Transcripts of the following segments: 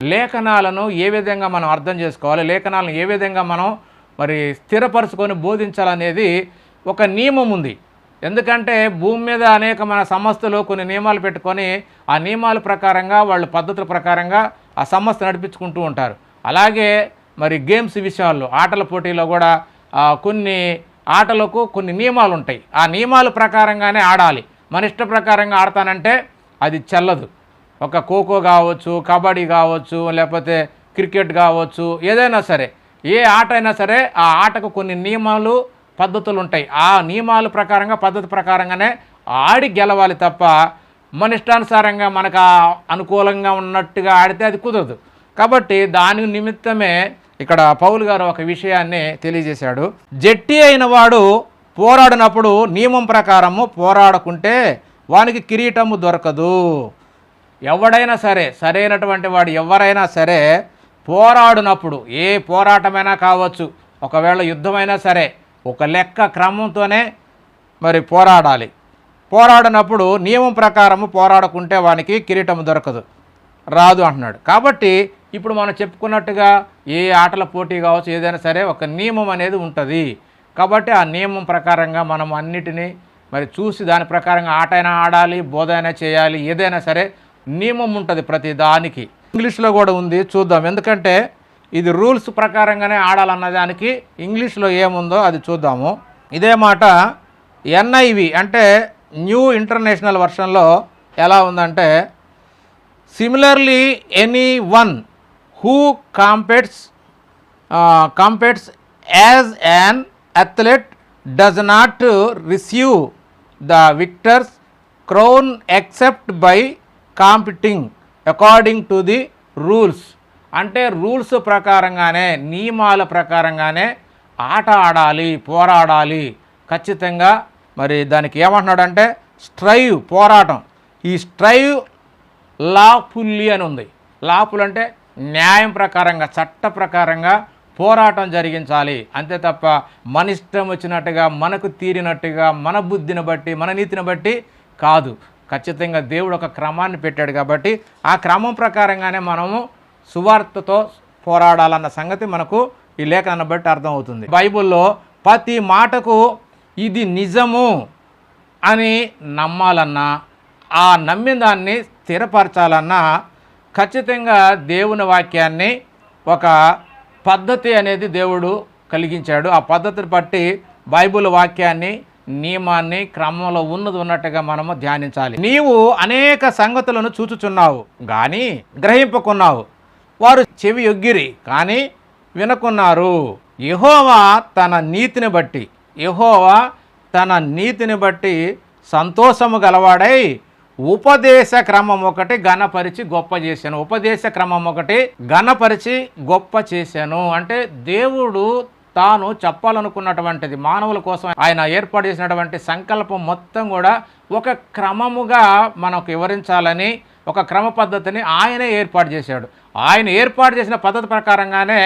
లేఖనాలను ఏ విధంగా మనం అర్థం చేసుకోవాలి, లేఖనాలను ఏ విధంగా మనం మరి స్థిరపరచుకొని బోధించాలనేది ఒక నియమం ఉంది. ఎందుకంటే భూమి మీద అనేకమైన సంస్థలు కొన్ని నియమాలు పెట్టుకొని ఆ నియమాల ప్రకారంగా వాళ్ళు పద్ధతుల ప్రకారంగా ఆ సంస్థ నడిపించుకుంటూ ఉంటారు. అలాగే మరి గేమ్స్ విషయాల్లో ఆటల పోటీలో కూడా కొన్ని ఆటలకు కొన్ని నియమాలు ఉంటాయి. ఆ నియమాల ప్రకారంగానే ఆడాలి. మన ఇష్ట ప్రకారంగా ఆడతానంటే అది చెల్లదు. ఒక ఖోఖో కావచ్చు, కబడ్డీ కావచ్చు, లేకపోతే క్రికెట్ కావచ్చు, ఏదైనా సరే ఏ ఆట అయినా సరే ఆ ఆటకు కొన్ని నియమాలు పద్ధతులు ఉంటాయి. ఆ నియమాల ప్రకారంగా పద్ధతి ప్రకారంగానే ఆడి గెలవాలి తప్ప మన ఇష్టానుసారంగా మనకు అనుకూలంగా ఉన్నట్టుగా ఆడితే అది కుదరదు. కాబట్టి దాని నిమిత్తమే ఇక్కడ పౌలు గారు ఒక విషయాన్ని తెలియజేశాడు. జట్టి అయిన వాడు పోరాడినప్పుడు నియమం ప్రకారము పోరాడకుంటే వానికి కిరీటము దొరకదు. ఎవడైనా సరే, సరైనటువంటి వాడు ఎవరైనా సరే పోరాడినప్పుడు, ఏ పోరాటమైనా కావచ్చు, ఒకవేళ యుద్ధమైనా సరే ఒక లెక్క క్రమంతోనే మరి పోరాడాలి. పోరాడినప్పుడు నియమం ప్రకారము పోరాడకుంటే వానికి కిరీటం దొరకదు, రాదు అంటున్నాడు. కాబట్టి ఇప్పుడు మనం చెప్పుకున్నట్టుగా ఏ ఆటల పోటీ కావచ్చు, ఏదైనా సరే ఒక నియమం అనేది ఉంటుంది. కాబట్టి ఆ నియమం ప్రకారంగా మనం అన్నిటినీ మరి చూసి దాని ప్రకారంగా ఆట అయినా ఆడాలి, బోధ అయినా చేయాలి, ఏదైనా సరే నియమం ఉంటుంది ప్రతి దానికి. ఇంగ్లీష్లో కూడా ఉంది, చూద్దాం. ఎందుకంటే ఇది రూల్స్ ప్రకారంగానే ఆడాలన్న దానికి ఇంగ్లీష్లో ఏముందో అది చూద్దాము. ఇదే మాట ఎన్ఐవి అంటే న్యూ ఇంటర్నేషనల్ వర్షన్లో ఎలా ఉందంటే, similarly any one who competes as an athlete does not receive the victor's crown except by competing according to the rules. అంటే రూల్స్ ప్రకారంగానే, నియమాల ప్రకారంగానే ఆట ఆడాలి, పోరాడాలి ఖచ్చితంగా. మరి దానికి ఏమంటున్నాడంటే స్ట్రైవ్, పోరాటం. ఈ స్ట్రైవ్ లాఫుల్లీ అని ఉంది. లాఫుల్ అంటే న్యాయం ప్రకారంగా, చట్ట ప్రకారంగా పోరాటం జరిగించాలి. అంతే తప్ప మన ఇష్టం వచ్చినట్టుగా, మనకు తీరినట్టుగా, మన బుద్ధిని బట్టి, మన నీతిని బట్టి కాదు. ఖచ్చితంగా దేవుడు ఒక క్రమాన్ని పెట్టాడు. కాబట్టి ఆ క్రమం ప్రకారంగానే మనము సువార్తతో పోరాడాలన్న సంగతి మనకు ఈ లేఖనాన్ని బట్టి అర్థమవుతుంది. బైబిల్లో ప్రతి మాటకు ఇది నిజము అని నమ్మాలన్నా, ఆ నమ్మిన దాన్ని స్థిరపరచాలన్నా ఖచ్చితంగా దేవుని వాక్యాన్ని ఒక పద్ధతి అనేది దేవుడు కలిగించాడు. ఆ పద్ధతిని బట్టి బైబిల్ వాక్యాన్ని, నియమాన్ని క్రమంలో ఉన్నట్టుగా మనము ధ్యానించాలి. నీవు అనేక సంగతులను చూచుచున్నావు కానీ గ్రహింపకున్నావు, వారు చెవి యొగ్గిరి కానీ వినకున్నారు. యెహోవా తన నీతిని బట్టి సంతోషము గలవాడై ఉపదేశ క్రమం ఒకటి ఘనపరిచి గొప్ప చేశాను. ఉపదేశ క్రమం ఒకటి ఘనపరిచి గొప్ప చేశాను అంటే దేవుడు తాను చెప్పాలనుకున్నటువంటిది మానవుల కోసం ఆయన ఏర్పాటు చేసినటువంటి సంకల్పం మొత్తం కూడా ఒక క్రమముగా మనకు వివరించాలని ఒక క్రమ పద్ధతిని ఆయనే ఏర్పాటు చేశాడు. ఆయన ఏర్పాటు చేసిన పద్ధతి ప్రకారంగానే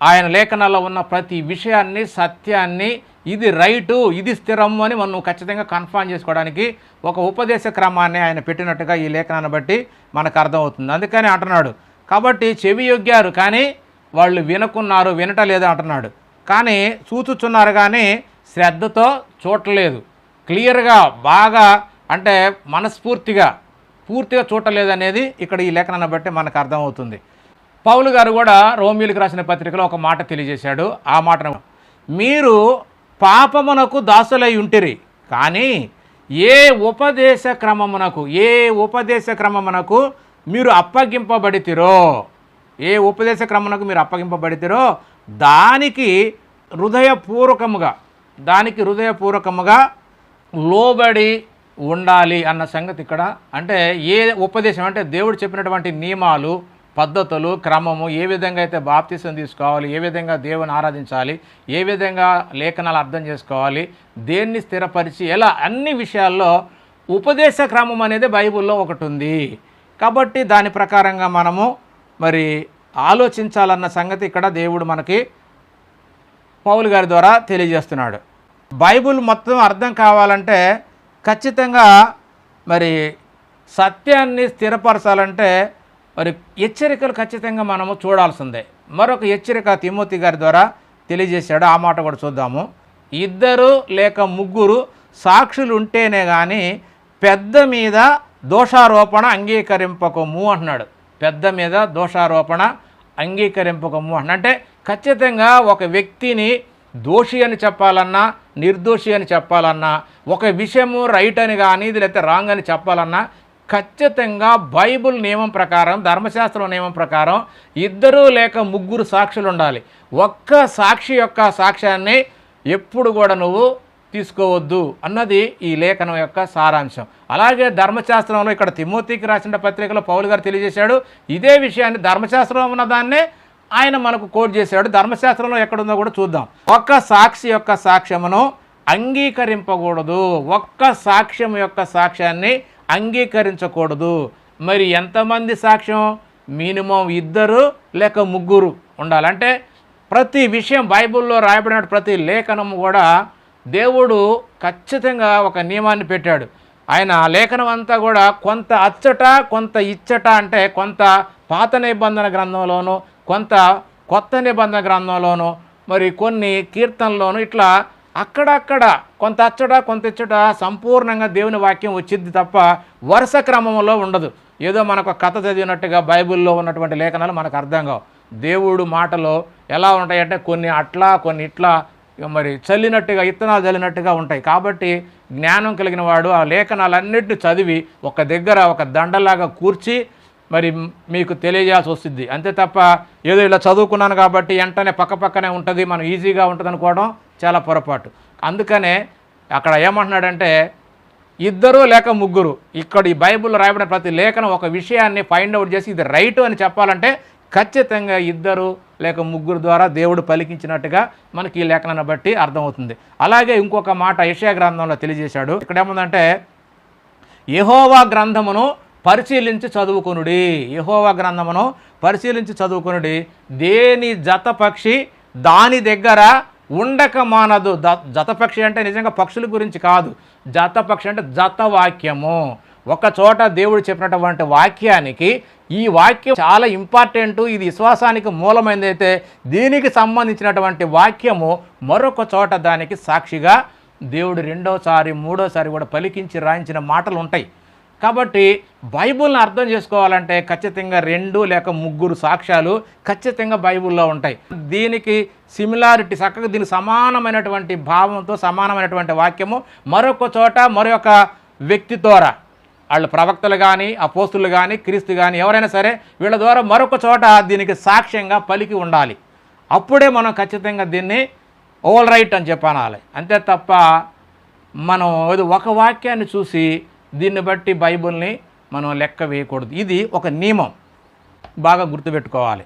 ఆయన లేఖనాల్లో ఉన్న ప్రతి విషయాన్ని, సత్యాన్ని, ఇది రైటు, ఇది స్థిరము అని మనం ఖచ్చితంగా కన్ఫర్మ్ చేసుకోవడానికి ఒక ఉపదేశ క్రమాన్ని ఆయన పెట్టినట్టుగా ఈ లేఖనాన్ని బట్టి మనకు అర్థమవుతుంది. అందుకని అంటున్నాడు, కాబట్టి చెవి యొగ్గారు కానీ వాళ్ళు వినకున్నారు, వినటలేదు అంటున్నాడు. కానీ చూచుచున్నారు కానీ శ్రద్ధతో చూడలేదు, క్లియర్గా బాగా అంటే మనస్ఫూర్తిగా పూర్తిగా చూడలేదు అనేది ఇక్కడ ఈ లేఖనాన్ని బట్టి మనకు అర్థమవుతుంది. పౌలు గారు కూడా రోమీయులకు రాసిన పత్రికలో ఒక మాట తెలియజేశాడు. ఆ మాటను, మీరు పాపమునకు దాసులై ఉంటిరి కానీ ఏ ఉపదేశ క్రమమునకు మీరు అప్పగింపబడితిరో, ఏ ఉపదేశ క్రమమునకు మీరు అప్పగింపబడితిరో దానికి హృదయపూర్వకముగా లోబడి ఉండాలి అన్న సంగతి ఇక్కడ. అంటే ఏ ఉపదేశం అంటే దేవుడు చెప్పినటువంటి నియమాలు, పద్ధతులు, క్రమము, ఏ విధంగా అయితే బాప్తిసం తీసుకోవాలి, ఏ విధంగా దేవుని ఆరాధించాలి, ఏ విధంగా లేఖనాలు అర్థం చేసుకోవాలి, దేన్ని స్థిరపరిచి ఎలా, అన్ని విషయాల్లో ఉపదేశ క్రమం అనేది బైబిల్లో ఒకటి ఉంది. కాబట్టి దాని ప్రకారంగా మనము మరి ఆలోచించాలన్న సంగతి ఇక్కడ దేవుడు మనకి పౌలు గారి ద్వారా తెలియజేస్తున్నాడు. బైబిల్ మొత్తం అర్థం కావాలంటే ఖచ్చితంగా మరి సత్యాన్ని స్థిరపరచాలంటే మరి హెచ్చరికలు ఖచ్చితంగా మనము చూడాల్సిందే. మరొక హెచ్చరిక తిమోతి గారి ద్వారా తెలియజేశాడు, ఆ మాట కూడా చూద్దాము. 2 లేక 3 సాక్షులు ఉంటేనే కానీ పెద్ద మీద దోషారోపణ అంగీకరింపకము అంటున్నాడు. పెద్ద మీద దోషారోపణ అంగీకరింపకము అంటే ఖచ్చితంగా ఒక వ్యక్తిని దోషి అని చెప్పాలన్నా, నిర్దోషి అని చెప్పాలన్నా, ఒక విషయము రైట్ అని కానీ ఇది లేకపోతే రాంగ్ అని చెప్పాలన్నా ఖచ్చితంగా బైబుల్ నియమం ప్రకారం, ధర్మశాస్త్రం నియమం ప్రకారం 2 లేక 3 సాక్షులు ఉండాలి. ఒక్క సాక్షి యొక్క సాక్ష్యాన్ని ఎప్పుడు కూడా నువ్వు తీసుకోవద్దు అన్నది ఈ లేఖనం యొక్క సారాంశం. అలాగే ధర్మశాస్త్రంలో ఇక్కడ తిమోతికి రాసిన పత్రికలో పౌలు గారు తెలియజేశాడు. ఇదే విషయాన్ని ధర్మశాస్త్రంలో ఉన్న దాన్నే ఆయన మనకు కోట్ చేశాడు. ధర్మశాస్త్రంలో ఎక్కడుందో కూడా చూద్దాం. ఒక్క సాక్షి యొక్క సాక్ష్యమును అంగీకరింపకూడదు. ఒక్క సాక్ష్యం యొక్క సాక్ష్యాన్ని అంగీకరించకూడదు. మరి ఎంతమంది సాక్ష్యం? మినిమం 2 లేక 3 ఉండాలంటే ప్రతి విషయం బైబిల్లో రాయబడిన ప్రతి లేఖనం కూడా దేవుడు ఖచ్చితంగా ఒక నియమాన్ని పెట్టాడు. ఆయన లేఖనం అంతా కూడా కొంత అచ్చట కొంత ఇచ్చట, అంటే కొంత పాత నిబంధన గ్రంథంలోను, కొంత కొత్త నిబంధన గ్రంథంలోను, మరి కొన్ని కీర్తనలోను, ఇట్లా అక్కడక్కడ కొంత అచ్చట కొంత ఇచ్చట సంపూర్ణంగా దేవుని వాక్యం వచ్చింది తప్ప వరుస క్రమంలో ఉండదు. ఏదో మనకు కథ చదివినట్టుగా బైబిల్లో ఉన్నటువంటి లేఖనాలు మనకు అర్థం కావు. దేవుడు మాటలు ఎలా ఉంటాయంటే కొన్ని అట్లా కొన్ని ఇట్లా మరి చల్లినట్టుగా, ఇత్తనాలు చల్లినట్టుగా ఉంటాయి. కాబట్టి జ్ఞానం కలిగిన వాడు ఆ లేఖనాలన్నింటినీ చదివి ఒక దగ్గర ఒక దండలాగా కూర్చి మరి మీకు తెలియజేయాల్సి వస్తుంది. అంతే తప్ప ఏదో ఇలా చదువుకున్నాను కాబట్టి వెంటనే పక్కనే ఉంటుంది, మనం ఈజీగా ఉంటుంది అనుకోవడం చాలా పొరపాటు. అందుకనే అక్కడ ఏమంటున్నాడంటే 2 లేక 3, ఇక్కడ ఈ బైబిల్లో రాయబడిన ప్రతి లేఖనం ఒక విషయాన్ని ఫైండ్ అవుట్ చేసి ఇది రైట్ అని చెప్పాలంటే ఖచ్చితంగా 2 లేక 3 ద్వారా దేవుడు పలికించినట్టుగా మనకి ఈ లేఖనాన్ని బట్టి అర్థమవుతుంది. అలాగే ఇంకొక మాట యెషయా గ్రంథంలో తెలియజేశాడు. ఇక్కడ ఏముందంటే యెహోవా గ్రంథమును పరిశీలించి చదువుకొనుడి. యెహోవా గ్రంథమును పరిశీలించి చదువుకొనుడి. దేని జతపక్షి దాని దగ్గర ఉండక మానదు. జతపక్షి అంటే నిజంగా పక్షుల గురించి కాదు. జతపక్షి అంటే జతవాక్యము. ఒక చోట దేవుడు చెప్పినటువంటి వాక్యానికి ఈ వాక్యం చాలా ఇంపార్టెంటు, ఇది విశ్వాసానికి మూలమైనదైతే దీనికి సంబంధించినటువంటి వాక్యము మరొక చోట దానికి సాక్షిగా దేవుడు 2వ, 3వసారి కూడా పలికించి రాయించిన మాటలు ఉంటాయి. కాబట్టి బైబిల్ని అర్థం చేసుకోవాలంటే ఖచ్చితంగా 2 లేక 3 సాక్ష్యాలు ఖచ్చితంగా బైబిల్లో ఉంటాయి. దీనికి సిమిలారిటీ చక్కగా దీనికి సమానమైనటువంటి భావంతో సమానమైనటువంటి వాక్యము మరొక చోట మరొక వ్యక్తి ద్వారా, వాళ్ళు ప్రవక్తలు కానీ అపోస్తులు కానీ క్రీస్తు కానీ ఎవరైనా సరే వీళ్ళ ద్వారా మరొక చోట దీనికి సాక్ష్యంగా పలికి ఉండాలి. అప్పుడే మనం ఖచ్చితంగా దీన్ని ఆల్ రైట్ అని చెప్పాలి. అంతే తప్ప మనం ఒక వాక్యాన్ని చూసి దీన్ని బట్టి బైబిల్ని మనం లెక్క వేయకూడదు. ఇది ఒక నియమం, బాగా గుర్తుపెట్టుకోవాలి.